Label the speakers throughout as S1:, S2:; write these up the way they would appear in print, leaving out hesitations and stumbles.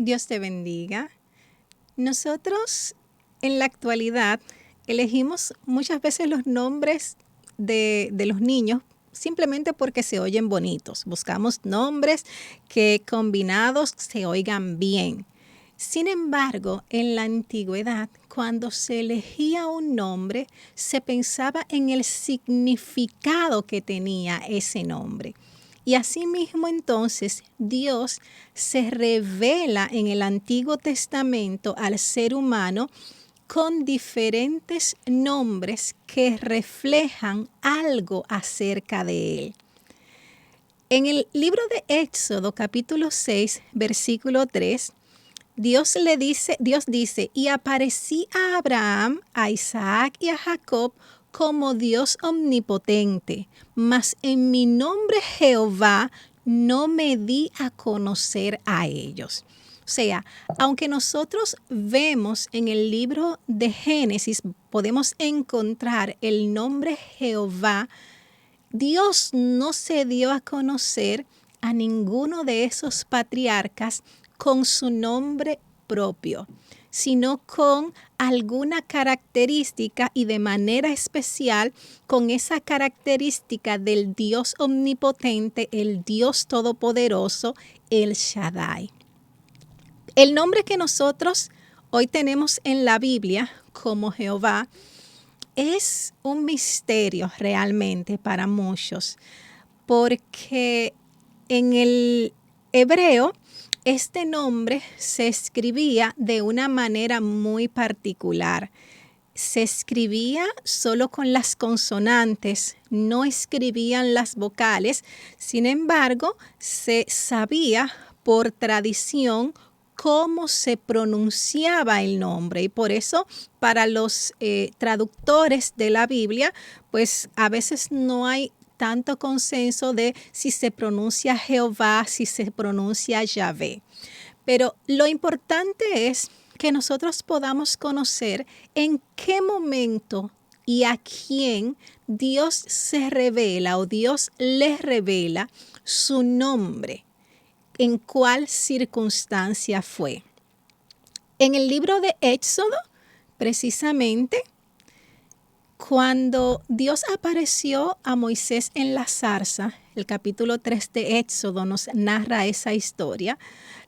S1: Dios te bendiga. Nosotros en la actualidad elegimos muchas veces los nombres de los niños simplemente porque se oyen bonitos. Buscamos nombres que combinados se oigan bien. Sin embargo, en la antigüedad, cuando se elegía un nombre, se pensaba en el significado que tenía ese nombre. Y asimismo entonces Dios se revela en el Antiguo Testamento al ser humano con diferentes nombres que reflejan algo acerca de él. En el libro de Éxodo, capítulo 6, versículo 3, Dios dice, y aparecí a Abraham, a Isaac y a Jacob como Dios omnipotente, mas en mi nombre Jehová no me di a conocer a ellos. O sea, aunque nosotros vemos en el libro de Génesis, podemos encontrar el nombre Jehová, Dios no se dio a conocer a ninguno de esos patriarcas con su nombre propio, sino con alguna característica y de manera especial con esa característica del Dios omnipotente, el Dios todopoderoso, el Shaddai. El nombre que nosotros hoy tenemos en la Biblia como Jehová es un misterio realmente para muchos, porque en el hebreo este nombre se escribía de una manera muy particular. Se escribía solo con las consonantes, no escribían las vocales. Sin embargo, se sabía por tradición cómo se pronunciaba el nombre, y por eso para los traductores de la Biblia, pues a veces no hay tanto consenso de si se pronuncia Jehová, si se pronuncia Yahvé. Pero lo importante es que nosotros podamos conocer en qué momento y a quién Dios se revela o Dios les revela su nombre, en cuál circunstancia fue. En el libro de Éxodo, precisamente, cuando Dios apareció a Moisés en la zarza, el capítulo 3 de Éxodo nos narra esa historia.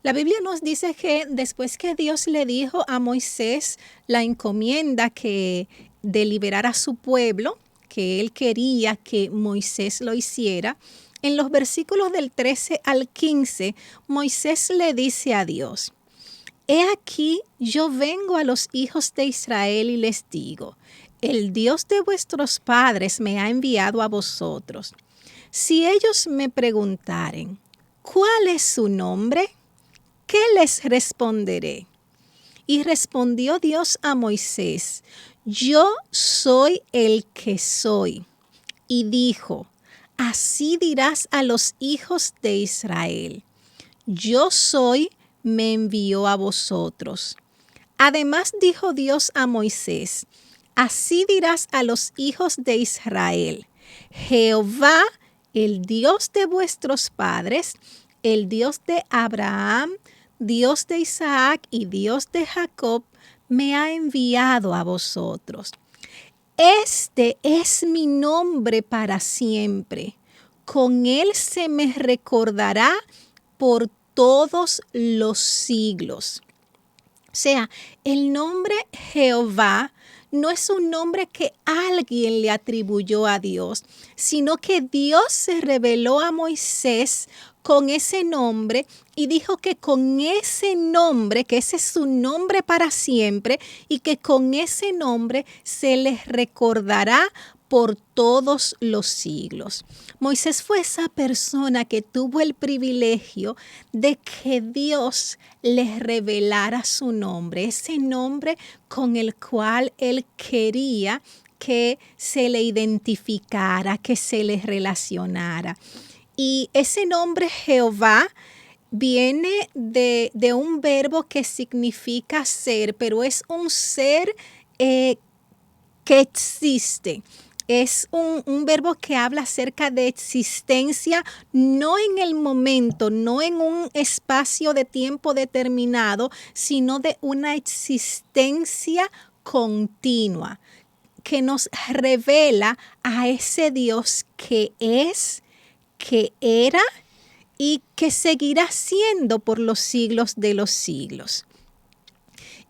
S1: La Biblia nos dice que después que Dios le dijo a Moisés la encomienda de liberar a su pueblo, que él quería que Moisés lo hiciera, en los versículos del 13 al 15, Moisés le dice a Dios: He aquí, yo vengo a los hijos de Israel y les digo, el Dios de vuestros padres me ha enviado a vosotros. Si ellos me preguntaren, ¿cuál es su nombre? ¿Qué les responderé? Y respondió Dios a Moisés, yo soy el que soy. Y dijo, así dirás a los hijos de Israel, yo soy, me envió a vosotros. Además dijo Dios a Moisés, así dirás a los hijos de Israel, Jehová, el Dios de vuestros padres, el Dios de Abraham, Dios de Isaac y Dios de Jacob, me ha enviado a vosotros. Este es mi nombre para siempre. Con él se me recordará por todos los siglos. O sea, el nombre Jehová no es un nombre que alguien le atribuyó a Dios, sino que Dios se reveló a Moisés con ese nombre y dijo que con ese nombre, que ese es su nombre para siempre y que con ese nombre se les recordará por todos los siglos. Moisés fue esa persona que tuvo el privilegio de que Dios les revelara su nombre, ese nombre con el cual él quería que se le identificara, que se le relacionara. Y ese nombre Jehová viene de un verbo que significa ser, pero es un ser que existe. Es un verbo que habla acerca de existencia, no en el momento, no en un espacio de tiempo determinado, sino de una existencia continua que nos revela a ese Dios que es, que era y que seguirá siendo por los siglos de los siglos.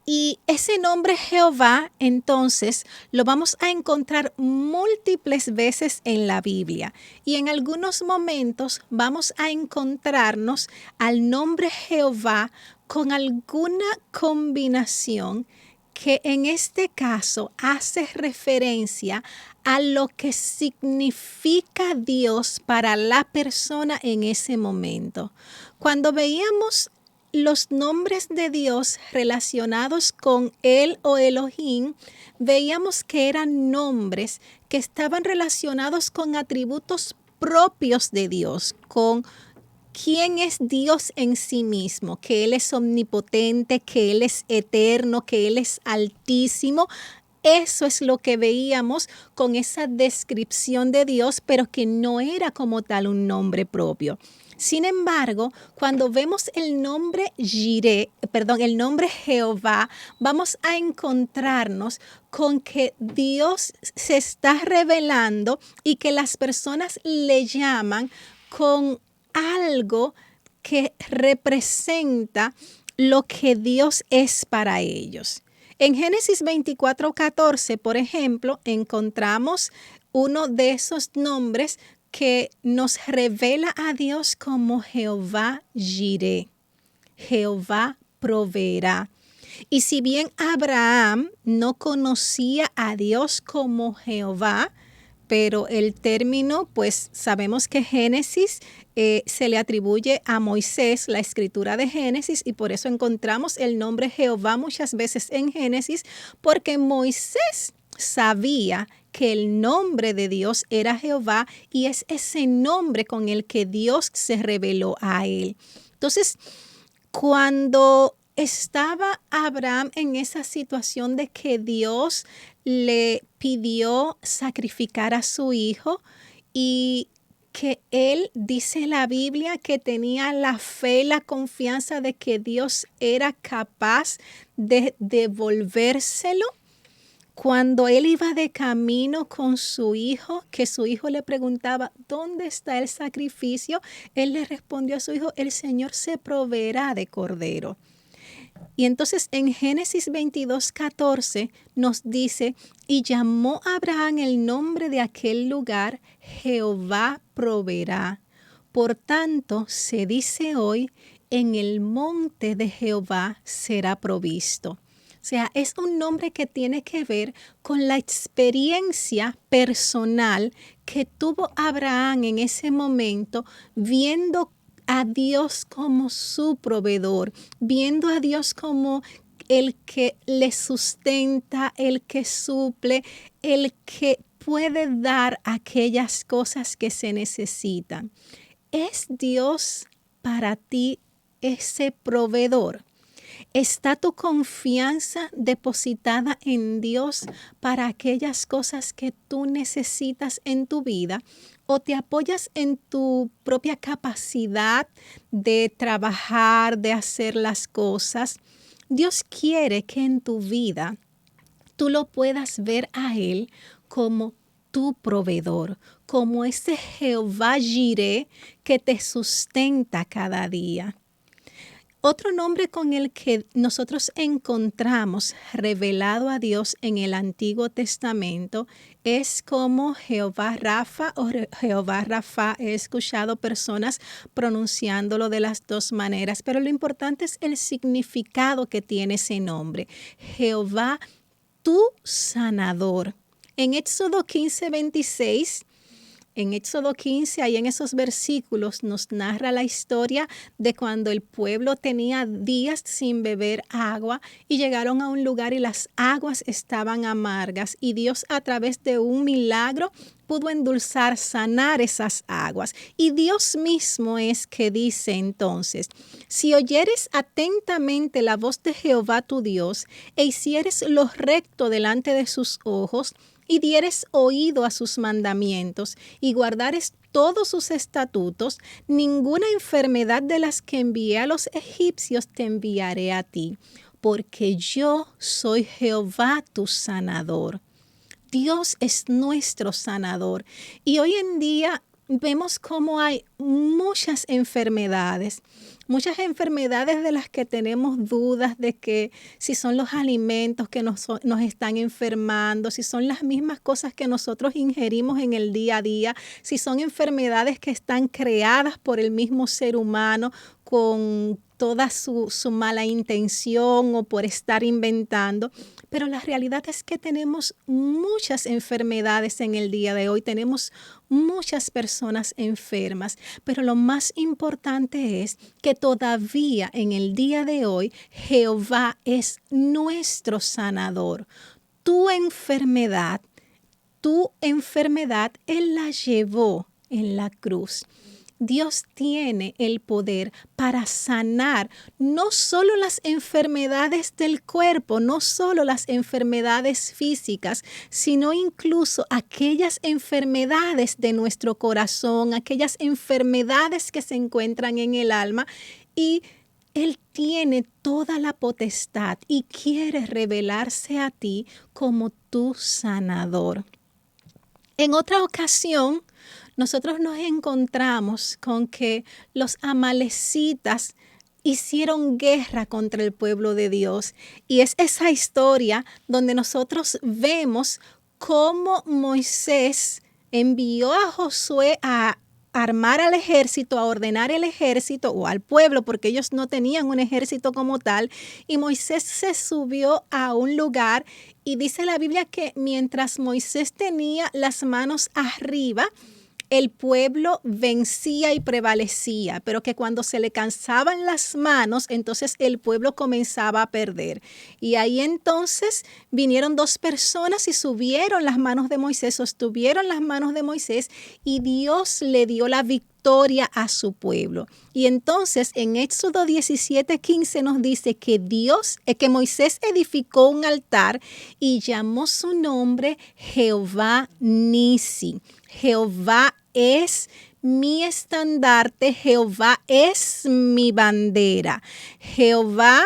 S1: Y ese nombre Jehová, entonces, lo vamos a encontrar múltiples veces en la Biblia. Y en algunos momentos vamos a encontrarnos al nombre Jehová con alguna combinación que en este caso hace referencia a lo que significa Dios para la persona en ese momento. Cuando veíamos los nombres de Dios relacionados con Él o Elohim, veíamos que eran nombres que estaban relacionados con atributos propios de Dios, con quién es Dios en sí mismo, que Él es omnipotente, que Él es eterno, que Él es altísimo. Eso es lo que veíamos con esa descripción de Dios, pero que no era como tal un nombre propio. Sin embargo, cuando vemos el nombre el nombre Jehová, vamos a encontrarnos con que Dios se está revelando y que las personas le llaman con algo que representa lo que Dios es para ellos. En Génesis 24:14, por ejemplo, encontramos uno de esos nombres que nos revela a Dios como Jehová Jireh, Jehová proveerá. Y si bien Abraham no conocía a Dios como Jehová, pero el término, pues sabemos que Génesis se le atribuye a Moisés, la escritura de Génesis, y por eso encontramos el nombre Jehová muchas veces en Génesis, porque Moisés sabía que el nombre de Dios era Jehová y es ese nombre con el que Dios se reveló a él. Entonces, cuando estaba Abraham en esa situación de que Dios le pidió sacrificar a su hijo y que él, dice la Biblia, que tenía la fe, la confianza de que Dios era capaz de devolvérselo. Cuando él iba de camino con su hijo, que su hijo le preguntaba, ¿dónde está el sacrificio? Él le respondió a su hijo, el Señor se proveerá de cordero. Y entonces en Génesis 22:14 nos dice, y llamó a Abraham el nombre de aquel lugar, Jehová proveerá. Por tanto, se dice hoy, en el monte de Jehová será provisto. O sea, es un nombre que tiene que ver con la experiencia personal que tuvo Abraham en ese momento, viendo a Dios como su proveedor, viendo a Dios como el que le sustenta, el que suple, el que puede dar aquellas cosas que se necesitan. ¿Es Dios para ti ese proveedor? ¿Está tu confianza depositada en Dios para aquellas cosas que tú necesitas en tu vida? ¿O te apoyas en tu propia capacidad de trabajar, de hacer las cosas? Dios quiere que en tu vida tú lo puedas ver a Él como tu proveedor, como ese Jehová Jireh que te sustenta cada día. Otro nombre con el que nosotros encontramos revelado a Dios en el Antiguo Testamento es como Jehová Rafa o Jehová Rafa. He escuchado personas pronunciándolo de las dos maneras, pero lo importante es el significado que tiene ese nombre. Jehová, tu sanador. En Éxodo 15:26, en Éxodo 15, ahí en esos versículos nos narra la historia de cuando el pueblo tenía días sin beber agua y llegaron a un lugar y las aguas estaban amargas y Dios a través de un milagro pudo endulzar, sanar esas aguas. Y Dios mismo es que dice entonces, si oyeres atentamente la voz de Jehová tu Dios e hicieres lo recto delante de sus ojos, y dieres oído a sus mandamientos, y guardares todos sus estatutos, ninguna enfermedad de las que envié a los egipcios te enviaré a ti, porque yo soy Jehová tu sanador. Dios es nuestro sanador. Y hoy en día vemos cómo hay muchas enfermedades de las que tenemos dudas de que si son los alimentos que nos están enfermando, si son las mismas cosas que nosotros ingerimos en el día a día, si son enfermedades que están creadas por el mismo ser humano con toda su mala intención o por estar inventando. Pero la realidad es que tenemos muchas enfermedades en el día de hoy, tenemos muchas personas enfermas, pero lo más importante es que todavía en el día de hoy Jehová es nuestro sanador. Tu enfermedad, Él la llevó en la cruz. Dios tiene el poder para sanar no solo las enfermedades del cuerpo, no solo las enfermedades físicas, sino incluso aquellas enfermedades de nuestro corazón, aquellas enfermedades que se encuentran en el alma, y Él tiene toda la potestad y quiere revelarse a ti como tu sanador. En otra ocasión, nosotros nos encontramos con que los amalecitas hicieron guerra contra el pueblo de Dios. Y es esa historia donde nosotros vemos cómo Moisés envió a Josué a armar al ejército, a ordenar el ejército o al pueblo, porque ellos no tenían un ejército como tal. Y Moisés se subió a un lugar y dice la Biblia que mientras Moisés tenía las manos arriba, el pueblo vencía y prevalecía, pero que cuando se le cansaban las manos, entonces el pueblo comenzaba a perder. Y ahí entonces vinieron dos personas y subieron las manos de Moisés, sostuvieron las manos de Moisés, y Dios le dio la victoria a su pueblo. Y entonces en Éxodo 17:15 nos dice que que Moisés edificó un altar y llamó su nombre Jehová Nisi. Jehová es mi estandarte, Jehová es mi bandera. Jehová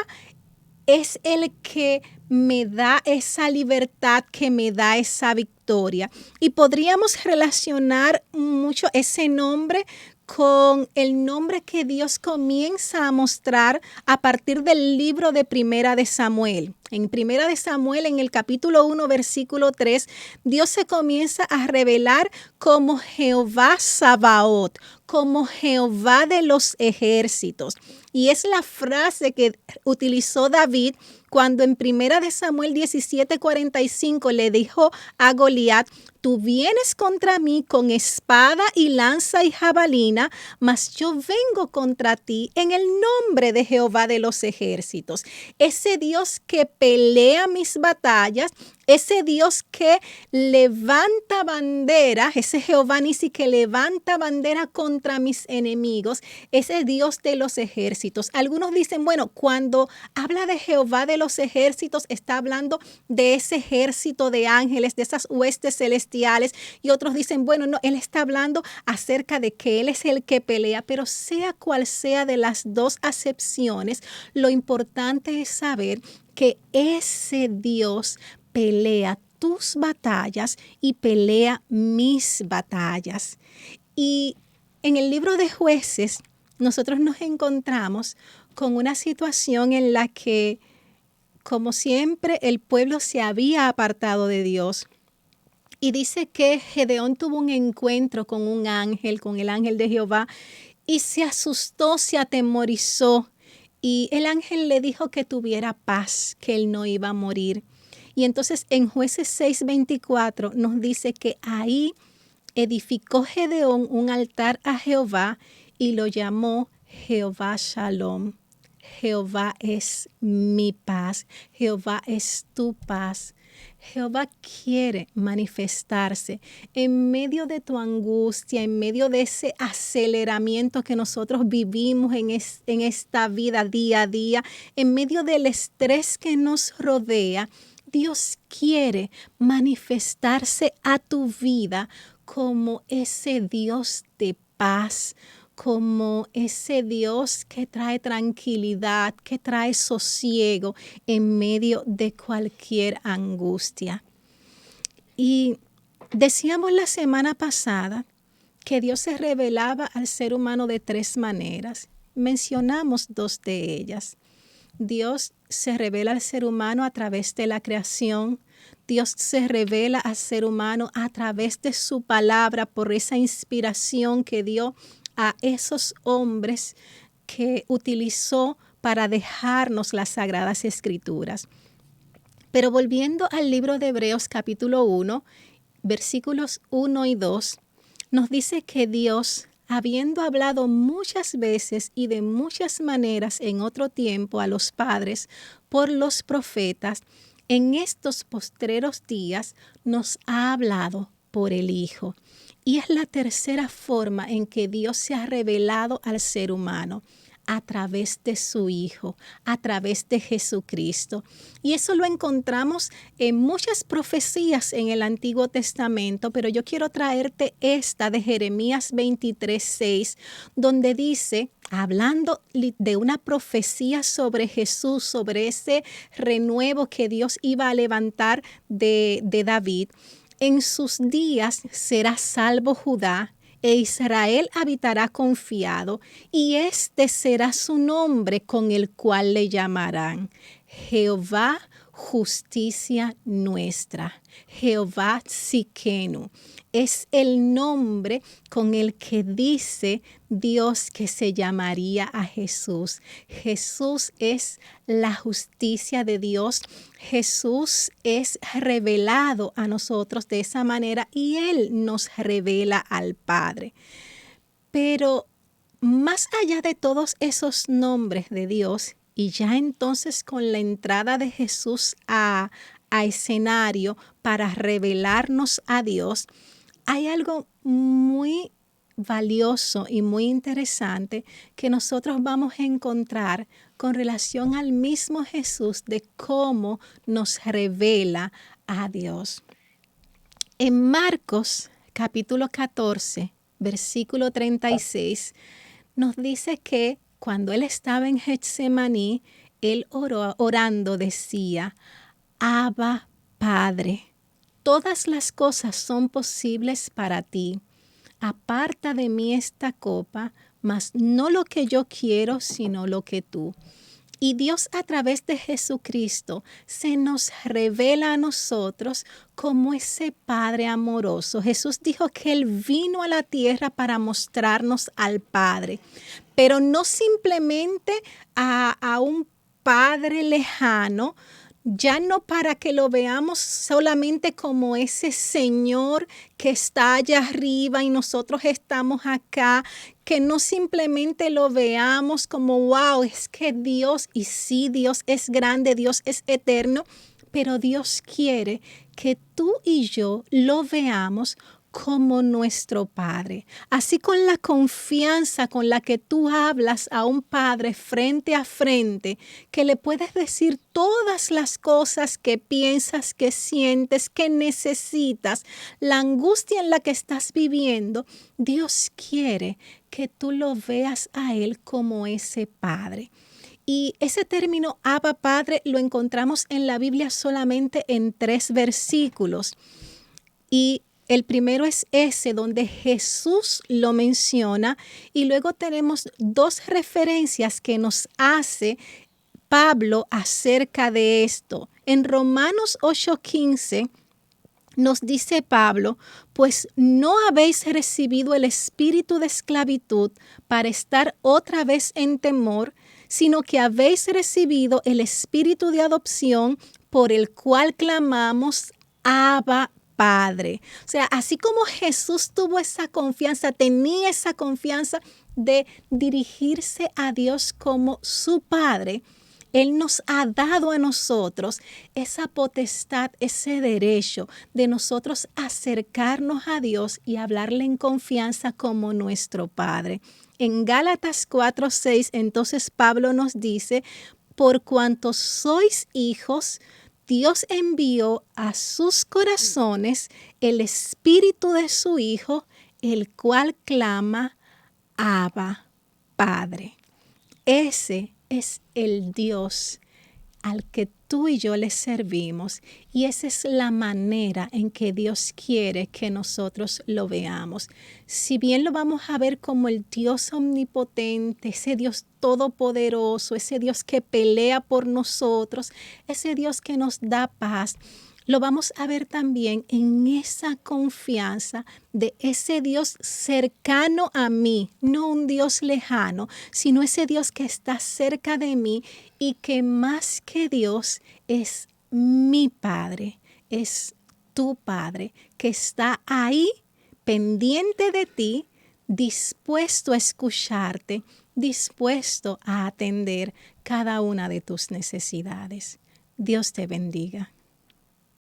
S1: es el que me da esa libertad, que me da esa victoria. Y podríamos relacionar mucho ese nombre con el nombre que Dios comienza a mostrar a partir del libro de Primera de Samuel. En Primera de Samuel, en el capítulo 1, versículo 3, Dios se comienza a revelar como Jehová Sabaoth, como Jehová de los ejércitos. Y es la frase que utilizó David cuando en Primera de Samuel 17:45 le dijo a Goliat: tú vienes contra mí con espada y lanza y jabalina, mas yo vengo contra ti en el nombre de Jehová de los ejércitos. Ese Dios que pelea mis batallas, ese Dios que levanta bandera, ese Jehová Nisi que levanta bandera contra mis enemigos, ese Dios de los ejércitos. Algunos dicen, bueno, cuando habla de Jehová de los ejércitos, está hablando de ese ejército de ángeles, de esas huestes celestiales. Y otros dicen, bueno, no, él está hablando acerca de que él es el que pelea. Pero sea cual sea de las dos acepciones, lo importante es saber que ese Dios pelea tus batallas y pelea mis batallas. Y en el libro de Jueces, nosotros nos encontramos con una situación en la que, como siempre, el pueblo se había apartado de Dios. Y dice que Gedeón tuvo un encuentro con un ángel, con el ángel de Jehová, y se asustó, se atemorizó. Y el ángel le dijo que tuviera paz, que él no iba a morir. Y entonces en Jueces 6:24 nos dice que ahí edificó Gedeón un altar a Jehová y lo llamó Jehová Shalom. Jehová es mi paz. Jehová es tu paz. Jehová quiere manifestarse en medio de tu angustia, en medio de ese aceleramiento que nosotros vivimos en esta vida día a día, en medio del estrés que nos rodea. Dios quiere manifestarse a tu vida como ese Dios de paz, como ese Dios que trae tranquilidad, que trae sosiego en medio de cualquier angustia. Y decíamos la semana pasada que Dios se revelaba al ser humano de 3 maneras. Mencionamos 2 de ellas. Dios se revela al ser humano a través de la creación. Dios se revela al ser humano a través de su palabra por esa inspiración que dio a esos hombres que utilizó para dejarnos las Sagradas Escrituras. Pero volviendo al libro de Hebreos capítulo 1, versículos 1 y 2, nos dice que Dios, habiendo hablado muchas veces y de muchas maneras en otro tiempo a los padres por los profetas, en estos postreros días nos ha hablado por el Hijo. Y es la tercera forma en que Dios se ha revelado al ser humano, a través de su Hijo, a través de Jesucristo. Y eso lo encontramos en muchas profecías en el Antiguo Testamento, pero yo quiero traerte esta de Jeremías 23:6, donde dice, hablando de una profecía sobre Jesús, sobre ese renuevo que Dios iba a levantar de David, en sus días será salvo Judá, e Israel habitará confiado, y este será su nombre con el cual le llamarán Jehová, justicia nuestra. Jehová Tsidkenu. Es el nombre con el que dice Dios que se llamaría a Jesús. Jesús es la justicia de Dios. Jesús es revelado a nosotros de esa manera y Él nos revela al Padre. Pero más allá de todos esos nombres de Dios, y ya entonces con la entrada de Jesús a escenario para revelarnos a Dios, hay algo muy valioso y muy interesante que nosotros vamos a encontrar con relación al mismo Jesús de cómo nos revela a Dios. En Marcos capítulo 14, versículo 36, nos dice que cuando él estaba en Getsemaní, él orando decía, Abba, Padre, todas las cosas son posibles para ti. Aparta de mí esta copa, mas no lo que yo quiero, sino lo que tú. Y Dios a través de Jesucristo se nos revela a nosotros como ese Padre amoroso. Jesús dijo que Él vino a la tierra para mostrarnos al Padre, pero no simplemente a un Padre lejano, ya no para que lo veamos solamente como ese Señor que está allá arriba y nosotros estamos acá, que no simplemente lo veamos como, wow, es que Dios, y sí, Dios es grande, Dios es eterno, pero Dios quiere que tú y yo lo veamos como nuestro Padre. Así con la confianza con la que tú hablas a un Padre frente a frente, que le puedes decir todas las cosas que piensas, que sientes, que necesitas, la angustia en la que estás viviendo, Dios quiere que tú lo veas a Él como ese Padre. Y ese término Abba Padre lo encontramos en la Biblia solamente en 3 versículos. Y el primero es ese, donde Jesús lo menciona, y luego tenemos 2 referencias que nos hace Pablo acerca de esto. En Romanos 8:15 nos dice Pablo, pues no habéis recibido el espíritu de esclavitud para estar otra vez en temor, sino que habéis recibido el espíritu de adopción por el cual clamamos, Abba, Padre. O sea, así como Jesús tuvo esa confianza, tenía esa confianza de dirigirse a Dios como su Padre, Él nos ha dado a nosotros esa potestad, ese derecho de nosotros acercarnos a Dios y hablarle en confianza como nuestro Padre. En Gálatas 4:6, entonces Pablo nos dice, por cuanto sois hijos, Dios envió a sus corazones el Espíritu de su Hijo, el cual clama, Abba, Padre. Ese es el Dios al que tú y yo le servimos, y esa es la manera en que Dios quiere que nosotros lo veamos. Si bien lo vamos a ver como el Dios omnipotente, ese Dios todopoderoso, ese Dios que pelea por nosotros, ese Dios que nos da paz, lo vamos a ver también en esa confianza de ese Dios cercano a mí, no un Dios lejano, sino ese Dios que está cerca de mí y que más que Dios es mi Padre, es tu Padre, que está ahí pendiente de ti, dispuesto a escucharte, dispuesto a atender cada una de tus necesidades. Dios te bendiga.